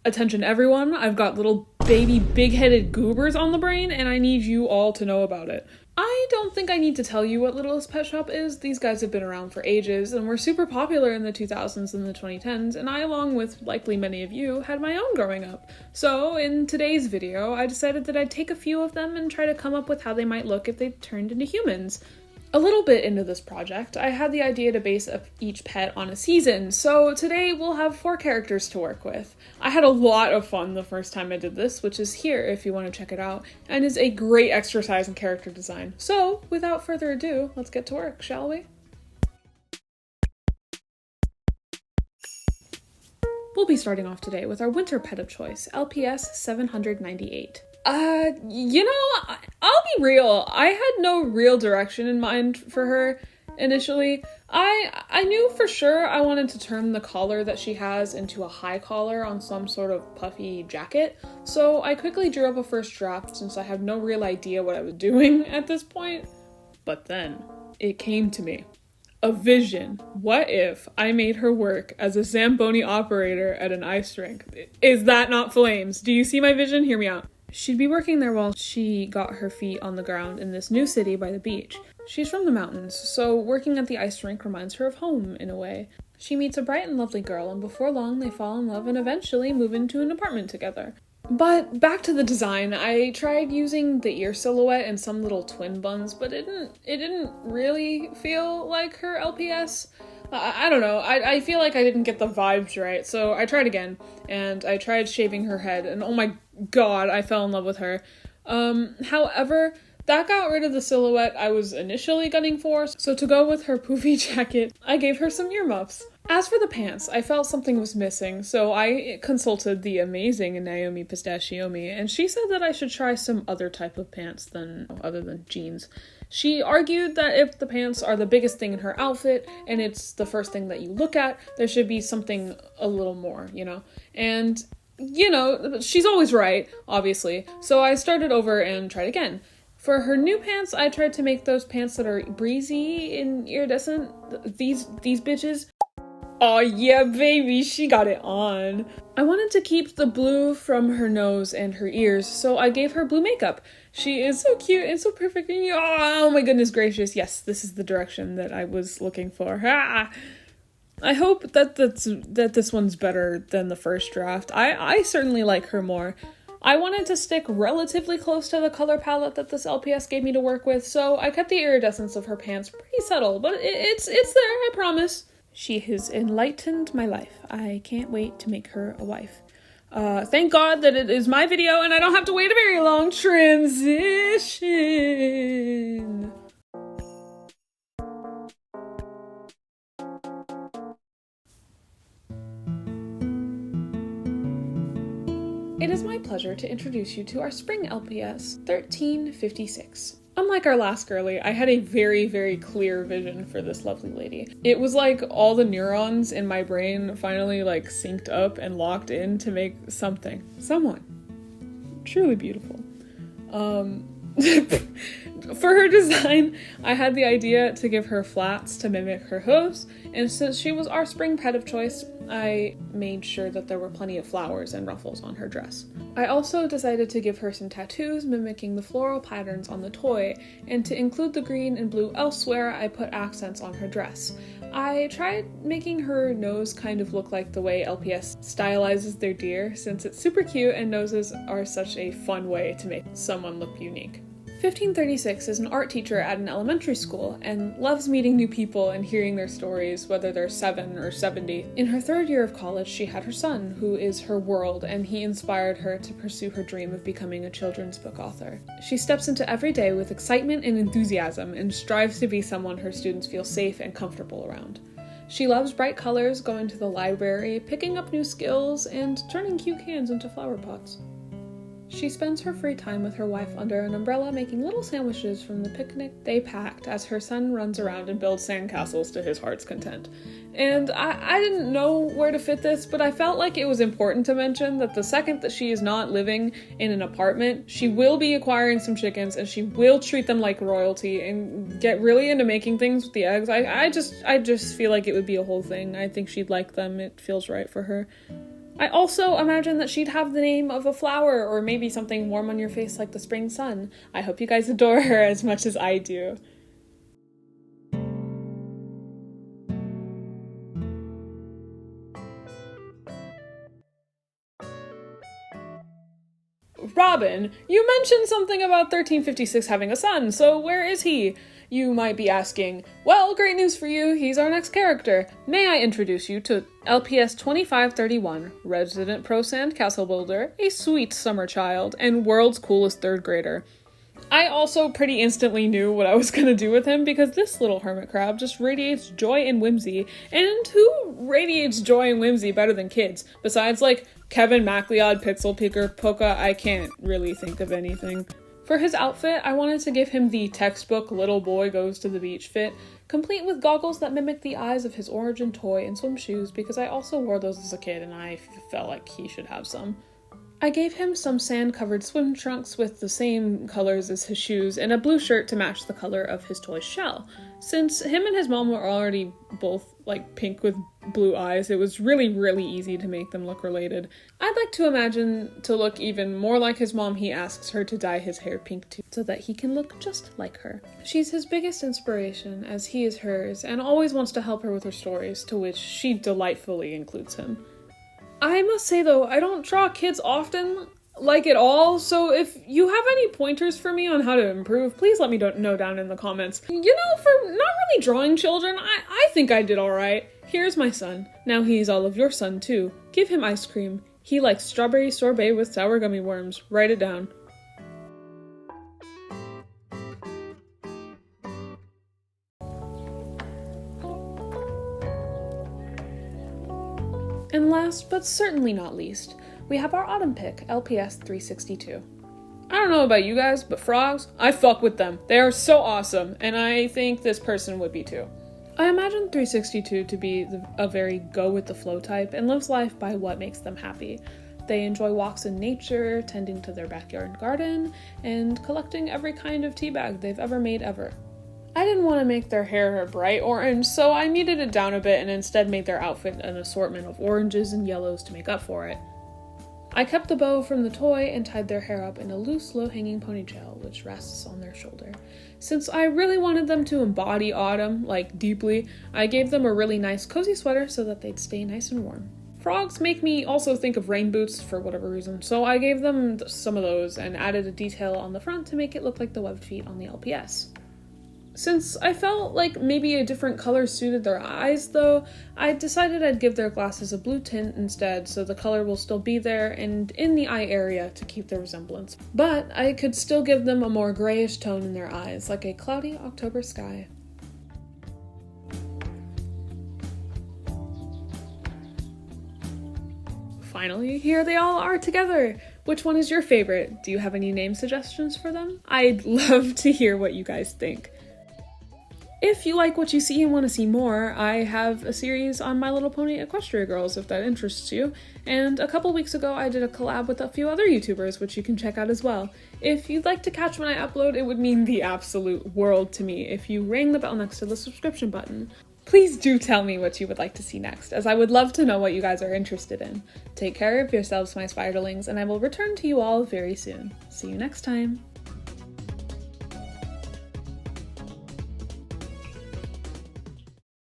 Attention everyone, I've got little baby big-headed goobers on the brain and I need you all to know about it. I don't think I need to tell you what Littlest Pet Shop is. These guys have been around for ages and were super popular in the 2000s and the 2010s, and I, along with likely many of you, had my own growing up. So in today's video, I decided that I'd take a few of them and try to come up with how they might look if they turned into humans. A little bit into this project, I had the idea to base up each pet on a season, so today we'll have 4 characters to work with. I had a lot of fun the first time I did this, which is here if you want to check it out, and is a great exercise in character design. So, without further ado, let's get to work, shall we? We'll be starting off today with our winter pet of choice, LPS 798. I'll be real. I had no real direction in mind for her initially. I knew for sure I wanted to turn the collar that she has into a high collar on some sort of puffy jacket, so I quickly drew up a first draft since I have no real idea what I was doing at this point. But then, it came to me. A vision. What if I made her work as a Zamboni operator at an ice rink? Is that not flames? Do you see my vision? Hear me out. She'd be working there while she got her feet on the ground in this new city by the beach. She's from the mountains, so working at the ice rink reminds her of home in a way. She meets a bright and lovely girl, and before long they fall in love and eventually move into an apartment together. But back to the design, I tried using the ear silhouette and some little twin buns, but it didn't really feel like her LPS. I don't know, I feel like I didn't get the vibes right, so I tried again, and I tried shaving her head, and oh my god, I fell in love with her. However, that got rid of the silhouette I was initially gunning for, so to go with her poofy jacket, I gave her some earmuffs. As for the pants, I felt something was missing, so I consulted the amazing Naomi Pistachiomi, and she said that I should try some other type of pants other than jeans. She argued that if the pants are the biggest thing in her outfit, and it's the first thing that you look at, there should be something a little more, And, she's always right, obviously, so I started over and tried again. For her new pants, I tried to make those pants that are breezy and iridescent. These bitches. Oh yeah, baby, she got it on. I wanted to keep the blue from her nose and her ears, so I gave her blue makeup. She is so cute and so perfect. And oh my goodness gracious, yes, this is the direction that I was looking for. I hope that this one's better than the first draft. I certainly like her more. I wanted to stick relatively close to the color palette that this LPS gave me to work with, so I kept the iridescence of her pants pretty subtle, but it's there, I promise. She has enlightened my life. I can't wait to make her a wife. Thank God that it is my video and I don't have to wait a very long transition. It is my pleasure to introduce you to our spring LPS 1356. Unlike our last girly, I had a very, very clear vision for this lovely lady. It was like all the neurons in my brain finally synced up and locked in to make someone truly beautiful. For her design, I had the idea to give her flats to mimic her hooves, and since she was our spring pet of choice, I made sure that there were plenty of flowers and ruffles on her dress. I also decided to give her some tattoos mimicking the floral patterns on the toy, and to include the green and blue elsewhere, I put accents on her dress. I tried making her nose kind of look like the way LPS stylizes their deer, since it's super cute and noses are such a fun way to make someone look unique. 1536 is an art teacher at an elementary school and loves meeting new people and hearing their stories, whether they're 7 or 70. In her 3rd year of college, she had her son, who is her world, and he inspired her to pursue her dream of becoming a children's book author. She steps into every day with excitement and enthusiasm and strives to be someone her students feel safe and comfortable around. She loves bright colors, going to the library, picking up new skills, and turning cute cans into flower pots. She spends her free time with her wife under an umbrella making little sandwiches from the picnic they packed as her son runs around and builds sandcastles to his heart's content. And I didn't know where to fit this, but I felt like it was important to mention that the second that she is not living in an apartment, she will be acquiring some chickens and she will treat them like royalty and get really into making things with the eggs. I just feel like it would be a whole thing. I think she'd like them. It feels right for her. I also imagine that she'd have the name of a flower or maybe something warm on your face like the spring sun. I hope you guys adore her as much as I do. Robin, you mentioned something about 1356 having a son, so where is he? You might be asking. Well, great news for you, he's our next character. May I introduce you to LPS 2531, resident pro sandcastle builder, a sweet summer child, and world's coolest third grader. I also pretty instantly knew what I was gonna do with him because this little hermit crab just radiates joy and whimsy, and who radiates joy and whimsy better than kids? Besides, like, Kevin, macleod, pixel peeker, polka, I can't really think of anything. For his outfit, I wanted to give him the textbook little boy goes to the beach fit, complete with goggles that mimic the eyes of his origin toy and swim shoes because I also wore those as a kid and I felt like he should have some. I gave him some sand-covered swim trunks with the same colors as his shoes and a blue shirt to match the color of his toy shell. Since him and his mom were already both like pink with blue eyes, it was really easy to make them look related. I'd like to imagine to look even more like his mom, he asks her to dye his hair pink too, so that he can look just like her. She's his biggest inspiration, as he is hers, and always wants to help her with her stories, to which she delightfully includes him. I must say though, I don't draw kids often, like at all, so if you have any pointers for me on how to improve, please let me know down in the comments. You know, for not really drawing children, I think I did alright. Here's my son. Now he's all of your son too. Give him ice cream. He likes strawberry sorbet with sour gummy worms. Write it down. And last, but certainly not least, we have our autumn pick, LPS 362. I don't know about you guys, but frogs, I fuck with them. They are so awesome, and I think this person would be too. I imagine 362 to be a very go-with-the-flow type and lives life by what makes them happy. They enjoy walks in nature, tending to their backyard garden, and collecting every kind of tea bag they've ever made ever. I didn't want to make their hair bright orange, so I muted it down a bit and instead made their outfit an assortment of oranges and yellows to make up for it. I kept the bow from the toy and tied their hair up in a loose, low-hanging ponytail, which rests on their shoulder. Since I really wanted them to embody autumn, like deeply, I gave them a really nice cozy sweater so that they'd stay nice and warm. Frogs make me also think of rain boots for whatever reason, so I gave them some of those and added a detail on the front to make it look like the webbed feet on the LPS. Since I felt like maybe a different color suited their eyes though, I decided I'd give their glasses a blue tint instead so the color will still be there and in the eye area to keep the resemblance. But I could still give them a more grayish tone in their eyes, like a cloudy October sky. Finally, here they all are together! Which one is your favorite? Do you have any name suggestions for them? I'd love to hear what you guys think. If you like what you see and want to see more, I have a series on My Little Pony Equestria Girls if that interests you, and a couple weeks ago I did a collab with a few other YouTubers which you can check out as well. If you'd like to catch when I upload, it would mean the absolute world to me if you rang the bell next to the subscription button. Please do tell me what you would like to see next, as I would love to know what you guys are interested in. Take care of yourselves, my spiderlings, and I will return to you all very soon. See you next time!